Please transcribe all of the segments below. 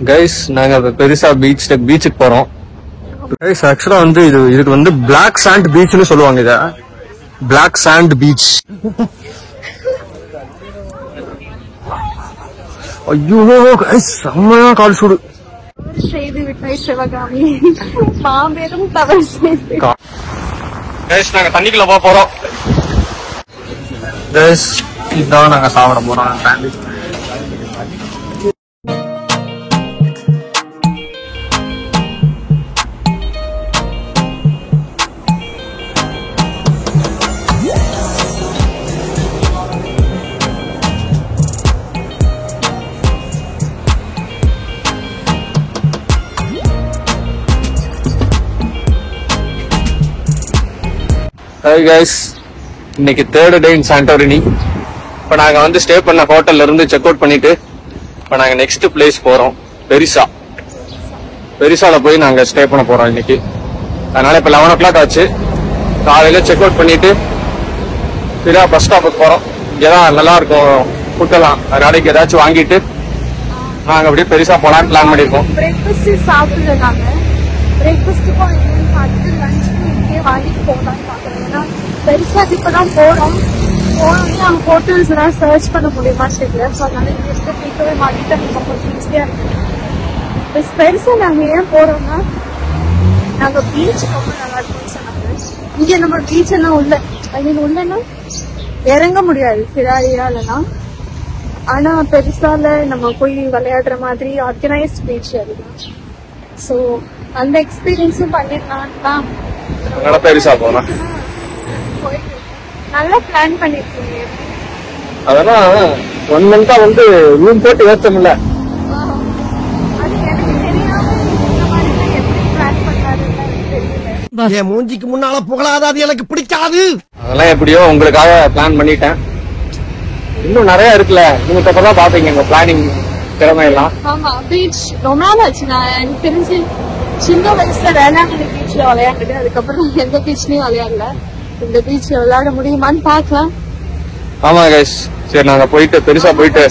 Guys நாங்க பெருசா பீச்சுக்கு போறோம். கைஸ் ஆக்சுவலா வந்து இதுக்கு வந்து பிளாக் சாண்ட் பீச்னு சொல்லுவாங்க. இத பிளாக் சாண்ட் பீச். ஐயோ கைஸ் செம்மையா கால் சூடு. செய்து விட்டாய் சிவகாமி, மாபெரும் தவறு செய்து. கைஸ் நாங்க தண்ணிக்குள்ள போறோம். கைஸ் இதான் நாங்க சாப்பிட போறோம். Hi guys, இன்னைக்கு தேர்ட் டே இன் சாண்டோரினி. இப்போ நாங்க வந்து ஸ்டே பண்ண ஹோட்டல்ல இருந்து செக் அவுட் பண்ணிட்டு இப்போ நாங்க நெக்ஸ்ட் பிளேஸ் போறோம். பெரிசால போய் நாங்க ஸ்டே பண்ண போறோம் இன்னைக்கு. அதனால இப்போ 11 o'clock ஆச்சு. காலையில செக் அவுட் பண்ணிட்டு பிறா பஸ் ஸ்டாப்புக்கு போறோம். இங்கதான் நல்லா இருக்கும் ஃபுட்டெல்லாம். அதனால ஏதாச்சும் வாங்கிட்டு நாங்க அப்படியே பெருசா போலான்னு பிளான் பண்ணிருக்கோம். பிரேக்ஃபாஸ்ட் சாப்பிடுறது நாங்க பிரேக்ஃபாஸ்ட்டுக்கும் இங்கேயும் பார்த்துட்டு லஞ்சுக்கும் இங்கே வாங்கிட்டு போகலான்னு பார்க்குறோம். ஏன்னா பெருசா இப்பதான் போனோம். போனோடனே அவங்க ஹோட்டல்ஸ் எல்லாம் சர்ச் பண்ண முடியுமா தெரியல. ஸோ அதனால இங்கே இருக்க டேக்கவே வாங்கிட்டு நமக்கு கொஞ்சம் ஈஸியா இருக்கு. பெருசா நாங்க ஏன் போறோம்னா நாங்க பீச் ரொம்ப நல்லா இருக்கும்னு சொன்னாங்க. இங்க நம்ம பீச் எல்லாம் உள்ள உள்ளன்னா இறங்க முடியாது ஃபிராரியாலலாம். ஆனா பெருசால நம்ம போய் விளையாடுற மாதிரி ஆர்கனைஸ்ட் பீச் அதுதான். ஸோ அந்த எக்ஸ்பீரியன்ஸும் பண்ணிடலாம் தான் பெருசா போனோம். நல்லா பிளான் பண்ணிருக்கீங்க. அதெல்லாம் 1 month வந்து ரூம் போட்டு ஏற்றமில்ல. அது எனக்கு தெரியாம இந்த மாதிரி எப்படி பிளான் பண்ணாருன்னு தெரியல. என் மூஞ்சிக்கு முன்னால புகழாத, அது எனக்கு பிடிக்காது. அதெல்லாம் எப்படியோ உங்களுக்காக பிளான் பண்ணிட்டேன். இன்னும் நிறைய இருக்குல்ல, நீங்க இப்பதான் பாப்பீங்க எங்க பிளானிங் திறமையெல்லாம். ஆமா, பீச் ரொம்ப நாள் ஆச்சு. நான் எனக்கு தெரிஞ்சு சின்ன வயசுல வேளாங்கண்ணி பீச்ல விளையாடுது. அதுக்கப்புறம் எந்த பீச்லயும் விளையாடல. இந்த பீச்ல விளையாட முடியுமான்னு பாக்கலாம். ஆமா கைஸ், சரி நாங்க போயிட்டு பெருசா போயிட்டு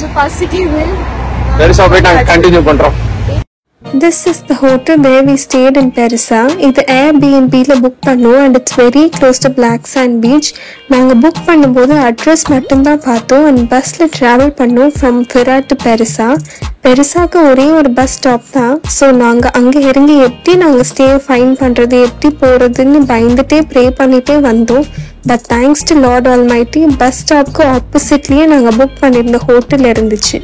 நாங்க கண்டினியூ பண்றோம். This is the hotel where we stayed in Perisa. இது Airbnb ல புக் பண்ணோம் and it's very close to Black Sand Beach. நாங்க புக் பண்ணும்போது அட்ரஸ் மட்டும்தான் பார்த்தோம் and பஸ்ல டிராவல் பண்ணோம் from Fira to Perisa. பெருசாக்கு ஒரே ஒரு பஸ் ஸ்டாப் தான். ஸோ நாங்க அங்க இறங்கி எப்படி நாங்க ஸ்டே ஃபைன் பண்றது, எப்படி போறதுன்னு பயந்துட்டே ப்ரே பண்ணிட்டே வந்தோம். But thanks to lord almighty, bus ஸ்டாப்க்கு ஆப்போசிட்லயே நாங்க புக் பண்ணியிருந்த ஹோட்டல் இருந்துச்சு.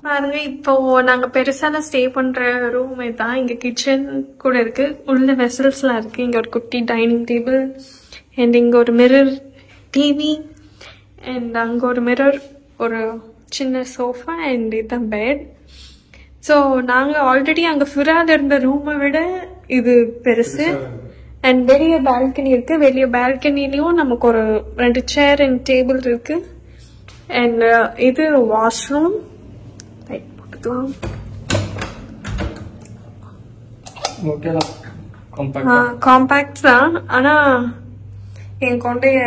பாருங்க, இப்போ நாங்க பெருசால ஸ்டே பண்ற ரூம் தான். இங்க கிச்சன் கூட இருக்கு, உள்ள வெசல்ஸ் எல்லாம் இருக்கு. இங்க ஒரு குட்டி டைனிங் டேபிள் அண்ட் இங்க ஒரு மிரர், டிவி அண்ட் அங்க ஒரு மிரர், ஒரு சின்ன சோஃபா அண்ட் இதுதான் பெட். ஸோ நாங்க ஆல்ரெடி அங்க ஃபிரால இருந்த ரூமை விட இது பெருசு. அண்ட் வெளியே பால்கனி இருக்கு. வெளியே பால்கனிலையும் நமக்கு ஒரு 2 சேர் அண்ட் டேபிள் இருக்கு. அண்ட் இது வாஷ்ரூம். காம்பாக்ட் தான், ஆனா என் கொண்டைய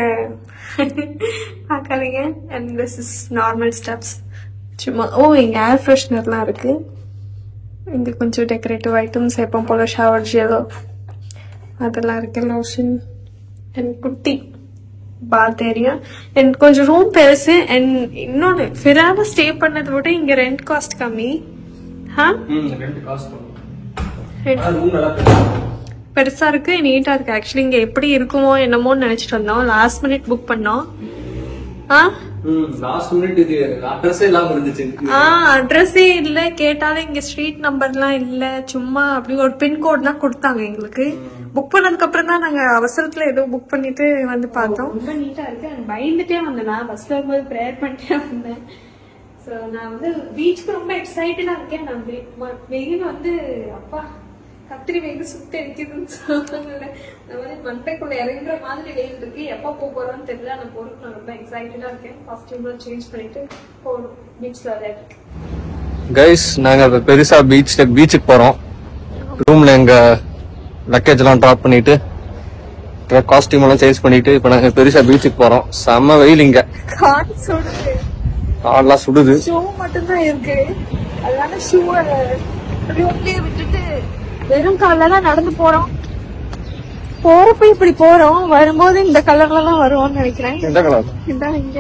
பார்க்காதீங்க. And this is normal steps. சும்மா இங்க ஏர் ஃப்ரெஷ்னர்லாம் இருக்கு. இங்க கொஞ்சம் டெக்கரேட்டிவ் ஐட்டம்ஸ் எப்பவும் போல ஷவர் ஜெல் அதெல்லாம் இருக்கு, லோஷன் அண்ட் குட்டி பாத் ஏரியா. அண்ட் கொஞ்சம் ரூம் பெருசு. அண்ட் இன்னொன்னு, ஃபிரால ஸ்டே பண்ணதை விட இங்க ரெண்ட் காஸ்ட் கம்மி. பெருசா இருக்கு, நீட்டா இருக்கு. ஆக்சுவலி இங்க எப்படி இருக்குமோ என்னமோன்னு நினைச்சிட்டு வந்தோம். லாஸ்ட் மினிட் புக் பண்ணோம். அட்ரஸே இல்ல. கேட்டாலும் இங்க ஸ்ட்ரீட் நம்பர்லாம் இல்ல. சும்மா அப்படி ஒரு பின்கோட் தான் கொடுத்தாங்க எங்களுக்கு. புக் பண்ணதுக்கு அப்புறம் தான் நாங்க அவசரத்துல ஏதோ புக் பண்ணிட்டு வந்து பார்த்தோம். ரொம்ப நீட்டா இருக்கு. பயந்துட்டே வந்தேன், நான் பஸ்ல வரும்போது ப்ரேயர் பண்ணிட்டே வந்தேன். நான் வந்து பீச்சுக்கு ரொம்ப எக்ஸைட்டடா இருக்கேன். நான் வெயில் வந்து அப்பா கத்திரி வெயில் சுத்தி அடிக்குதுன்னு சொல்லுவாங்கல்ல, அந்த மாதிரி மண்டைக்குள்ள இறங்குற மாதிரி வெயில் இருக்கு. எப்ப போறோம்னு தெரியல. நான் போறதுக்கு நான் ரொம்ப எக்ஸைட்டடா இருக்கேன். காஸ்டியூம் சேஞ்ச் பண்ணிட்டு போகணும் பீச்ல விளையாடுறதுக்கு. கைஸ் நாங்க பெருசா பீச்சுக்கு போறோம். ரூம்ல எங்க லக்கேஜ் எல்லாம் டிராப் பண்ணிட்டு காஸ்டியூம் எல்லாம் சேஞ்ச் பண்ணிட்டு இப்ப நாங்க பெருசா பீச்சுக்கு போறோம். செம்ம வெயில் இங்க, கால் சுடுது, கால்லாம் சுடுது. ஷூ மட்டும்தான் இருக்கு. அதனால ஷூ ரூம்லயே விட்டுட்டு வெறும் கால்ல தான் நடந்து போறோம். போறப்ப இப்படி போறோம், வரும்போது இந்த கலர்ல எல்லாம் வருவோம்னு நினைக்கிறேன். எந்த கலர்? இதான் இங்க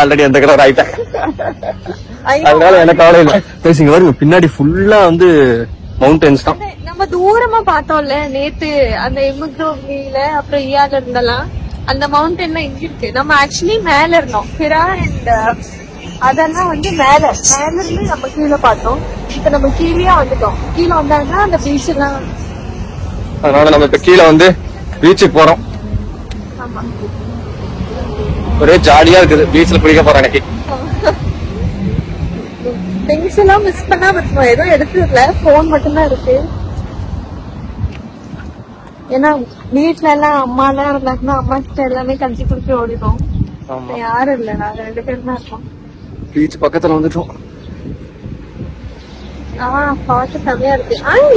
ஆல்ரெடி அந்த கலர் ஆயிட்டேன். அதனால எனக்கு கவலை இல்ல. பேசுங்க வருங்க, பின்னாடி ஃபுல்லா வந்து மவுண்டன்ஸ் தான். நம்ம தூரமா பார்த்தோம்ல நேத்து அந்த எமுக்ரோவில அப்புறம் ஈயால இருந்தெல்லாம் அந்த மவுண்டன் இங்க இருக்கு. நம்ம ஆக்சுவலி மேல இருந்தோம். பிறா அண்ட் அதெல்லாம் வந்து மேல இருந்து நம்ம கீழே பார்த்தோம். இப்ப நம்ம கீழே வந்துட்டோம். கீழே வந்தாங்கன்னா அந்த பீச் எல்லாம். அதனால நம்ம இப்ப கீழே வந்து பீச்சுக்கு போறோம். ஆமா, ஒரே ஜாலியா இருக்குது. பீச்ல குளிக்க போறோம் இன்னைக்கு. திங்ஸ் எல்லாம் மிஸ் பண்ணா இருக்கோம். எதுவும் எடுத்துக்கல, போன் மட்டும்தான் இருக்கு. ஏன்னா வீட்டுல எல்லாம் அம்மா எல்லாம் இருந்தாங்கன்னா அம்மா கிட்ட எல்லாமே கஞ்சி குடிச்சு ஓடிடும். யாரும் இல்ல, நாங்க 2 பேரும் தான் இருக்கோம். பீச் பக்கத்துல வந்துட்டோம். பார்க்க செமையா இருக்கு.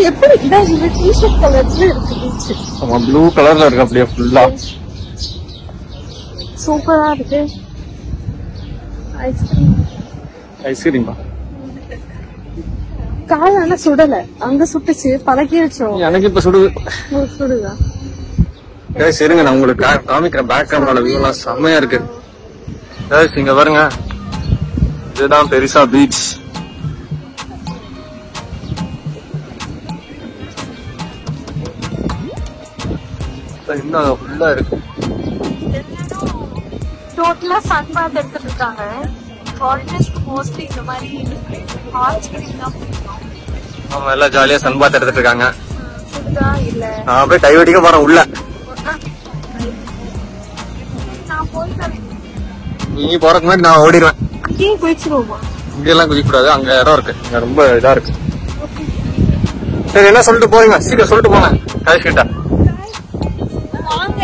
எப்படி இந்த டிஷர்ட் கலர்ல இருக்கு பீச். ஆமா, ப்ளூ கலர்ல இருக்கு அப்படியே ஃபுல்லா. சூப்பரா இருக்கு. ஐஸ்கிரீம் ஐஸ்கிரீமா? கால் ஆனா சுடல, அங்க சுட்டுச்சு, பழகிருச்சோம். எனக்கு இப்ப சுடுது. சுடுதா? சரிங்க, நான் உங்களுக்கு காமிக்கிறேன். பேக் கேமரால வியூ எல்லாம் செம்மையா இருக்கு. இங்க பாருங்க, இதுதான் பெருசா பீச். இன்னும் ஃபுல்லா இருக்கு. டோட்டலா சன் பாத் எடுத்துட்டு இருக்காங்க. ஃபாரினர்ஸ்க்கு மோஸ்ட்லி இந்த மாதிரி ஹாட் ஸ்ப்ரிங் தான் பிடிக்கும். அவங்க எல்லாம் ஜாலியா சன் பாத் எடுத்துட்டு இருக்காங்க. சுடுதா இல்ல? நான் போய் கை வெட்டிக்க போறேன் உள்ள. நான் போயிட்டு நீ போறதுக்கு முன்னாடி நான் ஓடிடுவேன். அங்கேயே குளிச்சிருவோமா? இங்க எல்லாம் குதிக்க கூடாது, அங்க இடம் இருக்கு. இங்க ரொம்ப இதா இருக்கு. சரி, என்ன சொல்லிட்டு போறீங்க? சீக்கிரம் சொல்லிட்டு போங்க. கழிச்சுக்கிட்டா வாங்க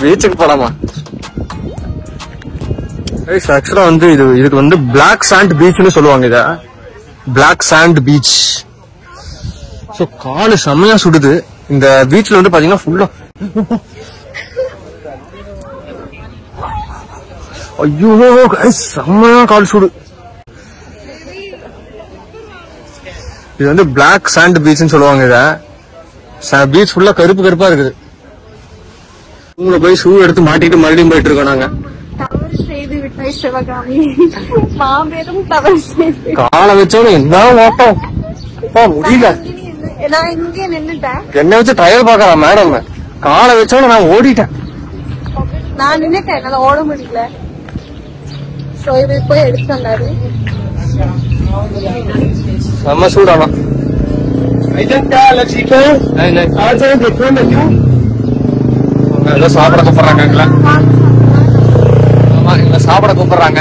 பீச்சுக்கு போலாமா? ஆக்சுவலா வந்து இதுக்கு வந்து பிளாக் சாண்ட் பீச்னு சொல்லுவாங்க. இத பிளாக் சாண்ட் பீச். சோ காலு செம்மையா சுடுது. இந்த பீச்ல வந்து பாத்தீங்கன்னா ஃபுல்லா ஐயோ செம்மையா கால் சுடு. இது வந்து பிளாக் சாண்ட் பீச்னு சொல்லுவாங்க. இத பீச் ஃபுல்லா கருப்பு கருப்பா இருக்குது. ரூம்ல போய் ஷூ எடுத்து மாட்டிட்டு மறுபடியும் போயிட்டு இருக்கோம் நாங்க. தவறு செய்து விட்டாய் சிவகாமி, மாபெரும் தவறு செய்து. காலை வச்சோட என்ன ஓட்டம் முடியல. நான் இங்கே நின்னுட்டேன். என்ன வச்சு ட்ரையல் பாக்கலாம் மேடம். காலை வச்சோட நான் ஓடிட்டேன். நான் நின்னுட்டேன், என்னால ஓட முடியல. சோ இது போய் எடுத்து வந்தாரு. செம்ம சூடானா ஏதோ சாப்பிட கூப்பிடுறாங்க. ஆமா, எங்களை சாப்பிட கூப்பிடுறாங்க.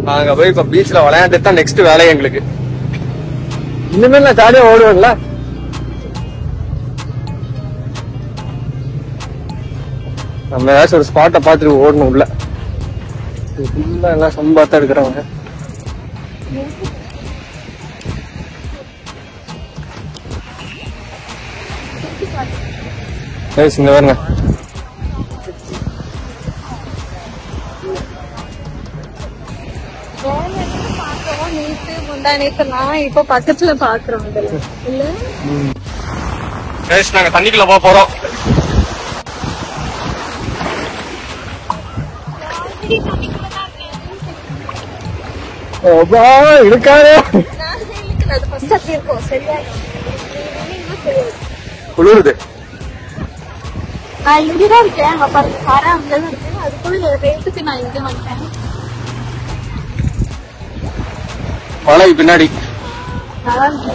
நாங்க போய் இப்ப பீச்ல விளையாண்டுட்டு தான் நெக்ஸ்ட் வேலையை எங்களுக்கு. இனிமேல் நான் ஜாலியா ஓடுவேன்ல. நம்ம ஏதாச்சும் ஒரு ஸ்பாட்டை பார்த்துட்டு ஓடணும் உள்ள. எல்லாம் சம்பாத்தா எடுக்கிறவங்க. இங்க பாருங்க, நேத்து முந்தா நேத்துலாம் இப்ப பக்கத்துல பாக்குறோம். இல்ல நாங்க தண்ணிக்குள்ள போறோம். இருக்காது குளிருது. நான் இங்கதான் இருக்கேன். காரை அங்கதான் இருக்கேன். அதுக்குள்ள ரேட்டுக்கு நான் இங்க வந்துட்டேன். மழை பின்னாடி. நல்லா இருக்கு.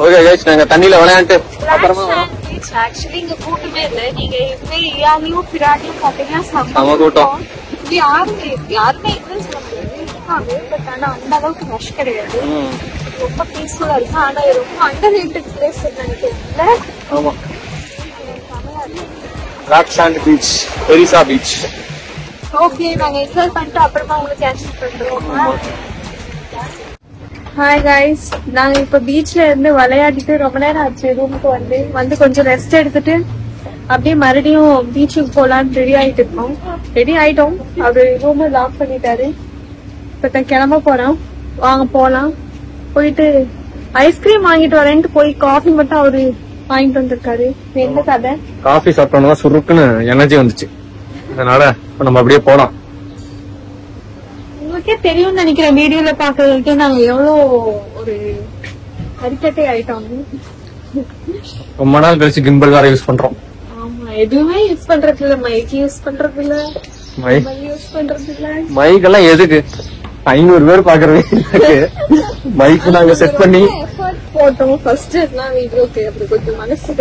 ஓகே கைஸ், நாங்க தண்ணியில விளையாண்டு அப்புறமா இருந்துச்சு. ஆக்சுவலி இங்க கூட்டமே இல்ல. நீங்க இதுவே இயாலியும் பிராட்டியும் பாத்தீங்கன்னா செம கூட்டம். இது யாருமே இல்லைன்னு சொல்ல முடியாது, இருக்காங்க. பட் ஆனா அந்த அளவுக்கு ரஷ் கிடையாது. ரொம்ப பீஸ்ஃபுல்லா இருக்கு. ஆனா ரொம்ப அண்டர் ரேட்டட் பிளேஸ் நினைக்கிறேன். ஆமா, பிளாக் சாண்ட் பீச், பெரிசா பீச். ஓகே, நாங்க என்ஜாய் பண்ணிட்டு அப்புறமா உங்களுக்கு கேன்சல் பண்றோம். ஹாய் கைஸ், நாங்க இப்ப பீச்ல இருந்து விளையாடிட்டு ரொம்ப நேரம் ஆச்சு. ரூமுக்கு வந்து கொஞ்சம் ரெஸ்ட் எடுத்துட்டு அப்படியே மறுபடியும் பீச்சுக்கு போலான்னு ரெடி ஆயிட்டோம். அவரு ரூம் லாக் பண்ணிட்டாரு. இப்ப கிளம்ப போறோம். வாங்க போலாம். போயிட்டு ஐஸ்கிரீம் வாங்கிட்டு வரேன்ட்டு போய் காஃபி மட்டும் அவரு வாங்கிட்டு வந்திருக்காரு. என்ன கதை? காஃபி சாப்பிட்டோம்னா சுருக்குன்னு எனர்ஜி வந்துச்சு. அதனால நம்ம அப்படியே போலாம். உங்களுக்கே தெரியும்னு நினைக்கிறேன், வீடியோல பாக்குறதுக்கு நாங்க எவ்வளவு ஒரு அடிக்கட்டை ஆயிட்டோம். ரொம்ப நாள் கழிச்சு கிம்பல் வேற யூஸ் பண்றோம். ஆமா, எதுவுமே யூஸ் பண்றது இல்ல. மைக் யூஸ் பண்றது இல்ல, யூஸ் பண்றது இல்ல. மைக் எல்லாம் எதுக்கு? 500 பேர் பாக்குறது மைக் நாங்க செட் பண்ணி போட்டோம். ஃபர்ஸ்ட் எல்லாம் வீடியோக்கு அப்படி கொஞ்சம் மனசு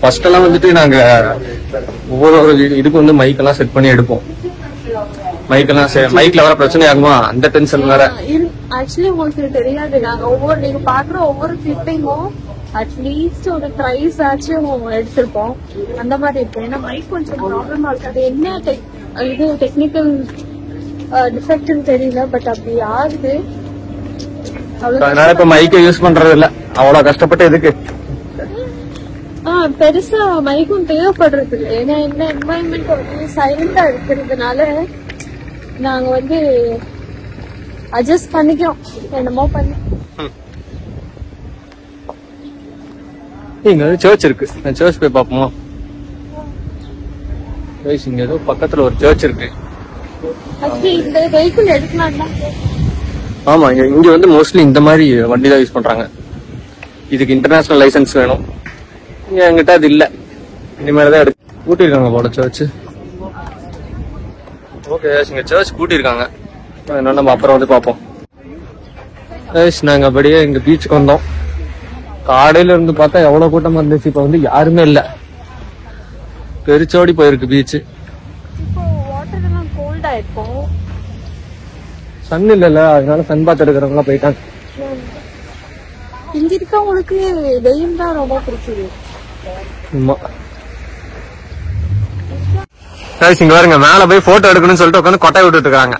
ஃபர்ஸ்ட் எல்லாம் வந்துட்டு நாங்க ஒவ்வொரு இதுக்கு வந்து மைக் எல்லாம் செட் பண்ணி எடுப்போம். மைக்ல வர பிரச்சனை ஆகுமா, அந்த டென்ஷன் வேற. ஆக்சுவலி உங்களுக்கு தெரியாது, நாங்க நீங்க பாக்குற ஒவ்வொரு கிளிப்பிங்கும் அட்லீஸ்ட் ஒரு ட்ரைஸ் ஆச்சும் எடுத்திருப்போம். அந்த மாதிரி இருக்கு. ஏன்னா மைக் கொஞ்சம் ப்ராப்ளமா இருக்கு. அது என்ன இது டெக்னிக்கல் டிஃபெக்ட்னு தெரியல, பட் அப்படி ஆகுது. அதனால இப்ப மைக்கை யூஸ் பண்றது இல்ல. அவ்வளவு கஷ்டப்பட்டு எதுக்கு? பெருசா மைக்கும் தேவைப்படுறது இல்லை. ஏன்னா என்ன என்வாயன்மெண்ட் வந்து சைலண்டா இருக்கிறதுனால நாங்க வந்து அட்ஜஸ்ட் பண்ணிக்கிறோம். என்னமோ பண்ணி. இங்க சர்ச் இருக்கு. சர்ச் போய் பாப்போமா? இங்க ஏதோ பக்கத்துல ஒரு சர்ச் இருக்கு. இந்த வெஹிக்கிள் எடுக்கலாம்னா? ஆமா, இங்க வந்து மோஸ்ட்லி இந்த மாதிரி வண்டி தான் யூஸ் பண்றாங்க. இதுக்கு இன்டர்நேஷனல் லைசன்ஸ் வேணும். என்கிட்ட அது இல்ல. இனிமேல்தான் எடுத்து கூட்டிருக்காங்க போல சர்ச். ஓகே, இங்க சர்ச் கூட்டிருக்காங்க. அதனால நம்ம அப்புறம் வந்து பாப்போம். நாங்க அப்படியே இங்க பீச்சுக்கு வந்தோம். காலையில இருந்து பார்த்தா எவ்வளவு கூட்டமா இருந்துச்சு. இப்ப வந்து யாருமே இல்ல. பெருச்சோடி போயிருக்கு பீச்சு. இப்போ வாட்டர் எல்லாம் கோல்டா இருக்கும். சன் இல்ல, அதனால சன் பாத் எடுக்கிறவங்க போயிட்டாங்க. இங்க இருக்கவங்களுக்கு வெயில் தான் ரொம்ப பிடிச்சது. ஆமா, இங்க பாருங்க, மேல போய் போட்டோ எடுக்கணும்னு சொல்லிட்டு உட்காந்து கொட்டை விட்டுட்டு இருக்காங்க.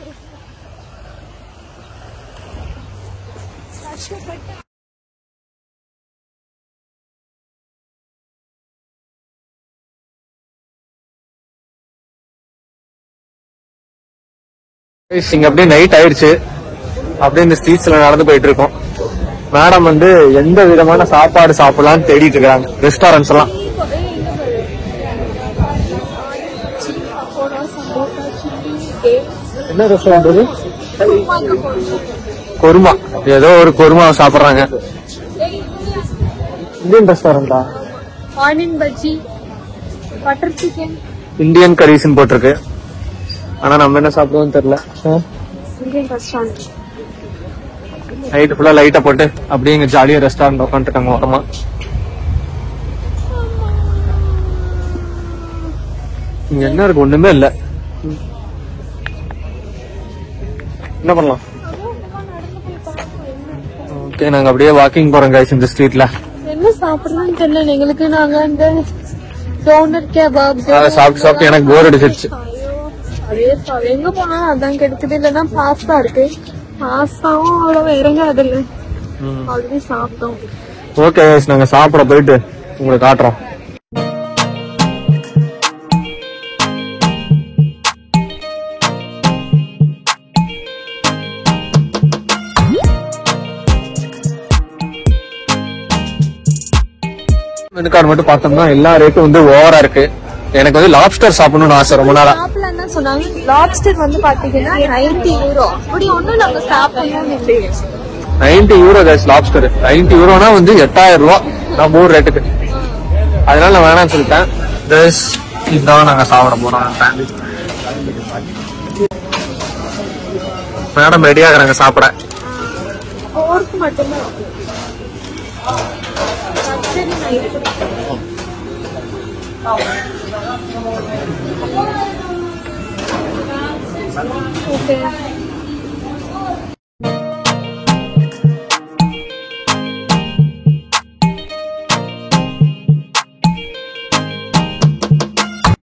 இங்க அப்படியே நைட் ஆயிடுச்சு. அப்படியே இந்த ஸ்ட்ரீட்ஸ்ல நடந்து போயிட்டு இருக்கோம். மேடம் வந்து எந்த விதமான சாப்பாடு சாப்பிடலாம்னு தேடிட்டு இருக்காங்க. ரெஸ்டாரண்ட்ஸ் எல்லாம் என்ன ரெஸ்டாரண்ட்? குருமா, ஏதோ ஒரு குருமா சாப்பிடுறாங்க. இந்தியன் ரெஸ்டாரண்டா? Onion bajji, butter chicken, Indian கரீஸ்ன்னு போட்டிருக்கு. ஆனா நம்ம என்ன சாப்பிடுவோம்னு தெரியல. Indian restaurant. நைட்டு ஃபுல்லா லைட்டா போட்டு அப்படியே இங்க ஜாலியா ரெஸ்டாரண்ட் உட்காந்துருக்காங்க ஓரமா. இங்க என்ன இருக்கு? ஒண்ணுமே இல்ல. என்ன பண்ணலாம்? ஓகே, நாங்க அப்படியே வாக்கிங் போறோம் கைஸ் இந்த ஸ்ட்ரீட்ல. என்ன சாப்பிடணும்னு தெரியல எங்களுக்கு. நாங்க அந்த டோனர் கேபாப் சாப்பிட்டு எனக்கு போர் அடிச்சிருச்சு. எங்க போனாலும் அதான் கிடைக்குது. இல்லன்னா பாஸ்தா இருக்கு. பாஸ்தாவும் அவ்வளவு இறங்காது இல்ல, ஆல்ரெடி சாப்பிட்டோம். ஓகே, நாங்க சாப்பிட போயிட்டு உங்களுக்கு காட்டுறோம். மெனு கார்டு மட்டும் பார்த்தோம்னா எல்லா ரேட்டும் வந்து ஓவரா இருக்கு. எனக்கு வந்து லாப்ஸ்டர் சாப்பிடணும்னு ஆசை ரொம்ப நாளா. என்ன சொன்னாங்க, லாப்ஸ்டர் வந்து பாத்தீங்கன்னா 90 யூரோ. அப்படி ஒண்ணும் நாங்க சாப்பிடணும்னு இல்லையே. 90 யூரோ கைஸ் லாப்ஸ்டர். 90 யூரோனா வந்து 8000 ரூபாய் நம்ம ஊர் ரேட்டுக்கு. அதனால நான் வேணாம்னு சொல்லிட்டேன். இதான் நாங்க சாப்பிட போறோம். மேடம் ரெடி ஆகுறாங்க சாப்பிட. போர்க்கு மட்டும்தான். ஓகே